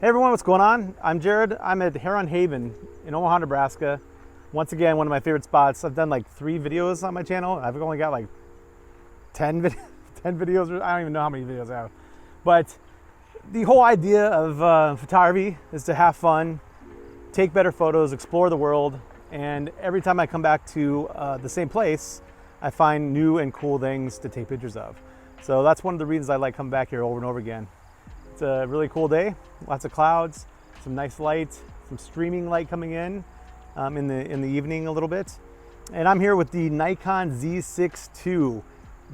Hey everyone, what's going on? I'm Jared. I'm at Heron Haven in Omaha, Nebraska. Once again, one of my favorite spots. I've done like 3 videos on my channel. I've only got like 10 videos. I don't even know how many videos I have. But the whole idea of photography is to have fun, take better photos, explore the world. And every time I come back to the same place, I find new and cool things to take pictures of. So that's one of the reasons I like coming back here over and over again. It's a really cool day, lots of clouds, some nice light, some streaming light coming in the evening a little bit. And I'm here with the Nikon Z6II.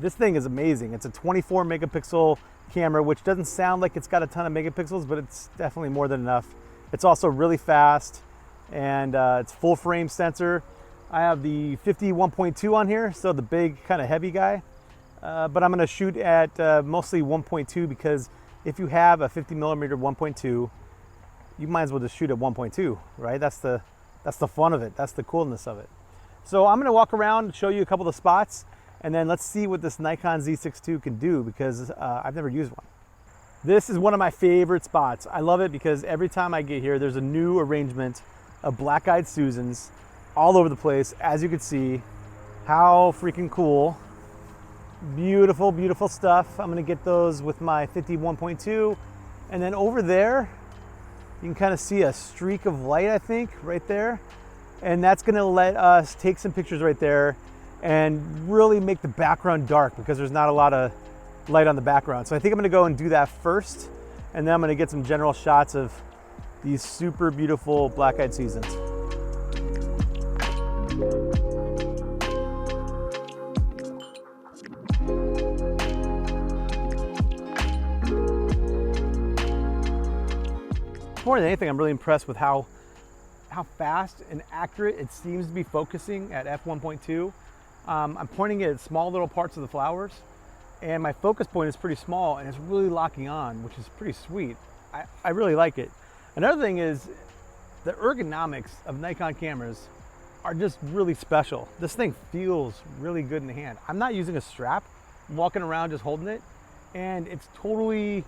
This thing is amazing. It's a 24 megapixel camera, which doesn't sound like it's got a ton of megapixels, but it's definitely more than enough. It's also really fast, and it's full frame sensor. I have the 50-1.2 on here, so the big kind of heavy guy. But I'm gonna shoot at mostly 1.2 because if you have a 50mm 1.2, you might as well just shoot at 1.2, right? That's the fun of it. That's the coolness of it. So I'm gonna walk around and show you a couple of spots, and then let's see what this Nikon Z6II can do because I've never used one. This is one of my favorite spots. I love it because every time I get here, there's a new arrangement of black-eyed Susans all over the place. As you can see, how freaking cool. Beautiful, beautiful stuff. I'm gonna get those with my 50-1.2. And then over there, you can kind of see a streak of light, I think, right there. And that's gonna let us take some pictures right there and really make the background dark because there's not a lot of light on the background. So I think I'm gonna go and do that first. And then I'm gonna get some general shots of these super beautiful black-eyed Susans. More than anything, I'm really impressed with how fast and accurate it seems to be focusing at f1.2. I'm pointing at small little parts of the flowers, and my focus point is pretty small, and it's really locking on, which is pretty sweet. I really like it. Another thing is the ergonomics of Nikon cameras are just really special. This thing feels really good in the hand. I'm not using a strap. I'm walking around just holding it, and it's totally,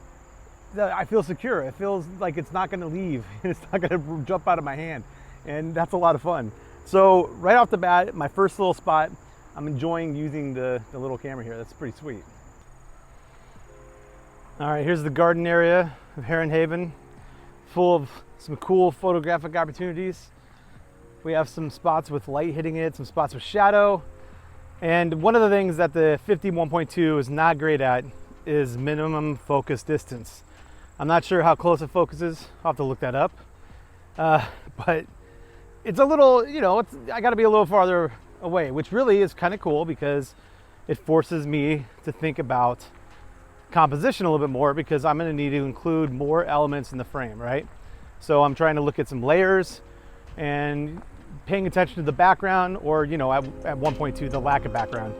I feel secure. It feels like it's not gonna leave. It's not gonna jump out of my hand. And that's a lot of fun. So right off the bat, my first little spot, I'm enjoying using the little camera here. That's pretty sweet. All right, here's the garden area of Heron Haven, full of some cool photographic opportunities. We have some spots with light hitting it, some spots with shadow. And one of the things that the 50-1.2 is not great at is minimum focus distance. I'm not sure how close it focuses. I'll have to look that up. But it's a little, I gotta be a little farther away, which really is kind of cool because it forces me to think about composition a little bit more because I'm gonna need to include more elements in the frame, right? So I'm trying to look at some layers and paying attention to the background or, at 1.2, the lack of background.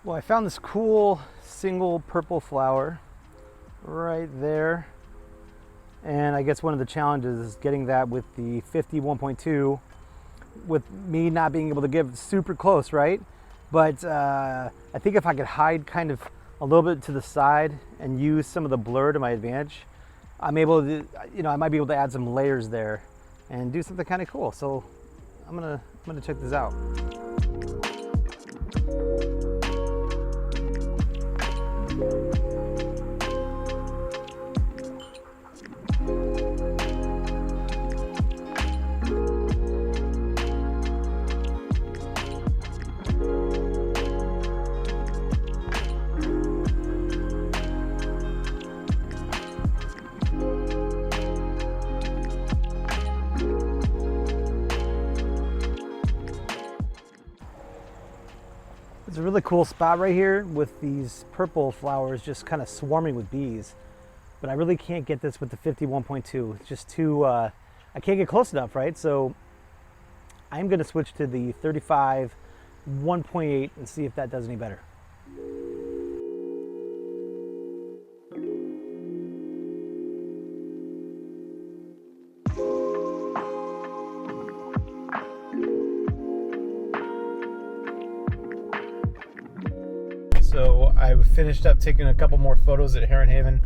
Well, I found this cool single purple flower right there. And I guess one of the challenges is getting that with the 50-1.2 with me not being able to get super close, right? But I think if I could hide kind of a little bit to the side and use some of the blur to my advantage, I'm able to, I might be able to add some layers there and do something kind of cool. So I'm gonna check this out. It's a really cool spot right here with these purple flowers just kind of swarming with bees. But I really can't get this with the 50-1.2. It's just too, I can't get close enough, right? So I'm gonna switch to the 35 1.8 and see if that does any better. So I finished up taking a couple more photos at Heron Haven,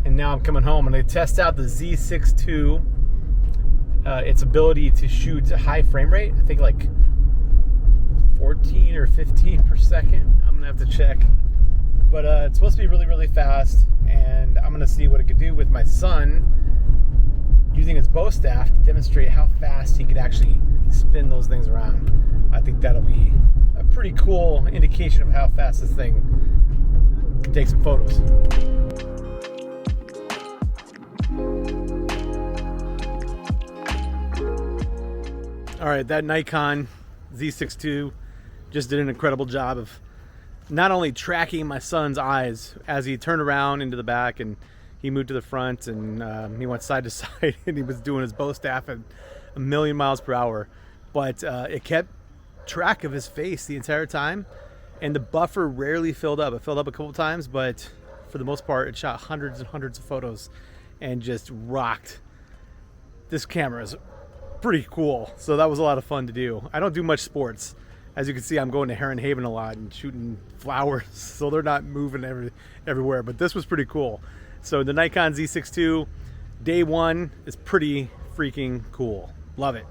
and now I'm coming home and I test out the Z6II. Its ability to shoot a high frame rate, I think like 14 or 15 per second. I'm gonna have to check, but it's supposed to be really, really fast, and I'm gonna see what it could do with my son using his bow staff to demonstrate how fast he could actually spin those things around. I think that'll be a pretty cool indication of how fast this thing can take some photos. All right, that Nikon Z6II just did an incredible job of not only tracking my son's eyes as he turned around into the back and he moved to the front, and he went side to side and he was doing his bow staff at 1,000,000 miles per hour, but it kept track of his face the entire time, and the buffer rarely filled up. It filled up a couple times, but for the most part it shot hundreds and hundreds of photos and just rocked. This camera is pretty cool, so that was a lot of fun to do. I don't do much sports. As you can see, I'm going to Heron Haven a lot and shooting flowers, so they're not moving everywhere, but this was pretty cool. So the Nikon Z6II day one is pretty freaking cool. Love it.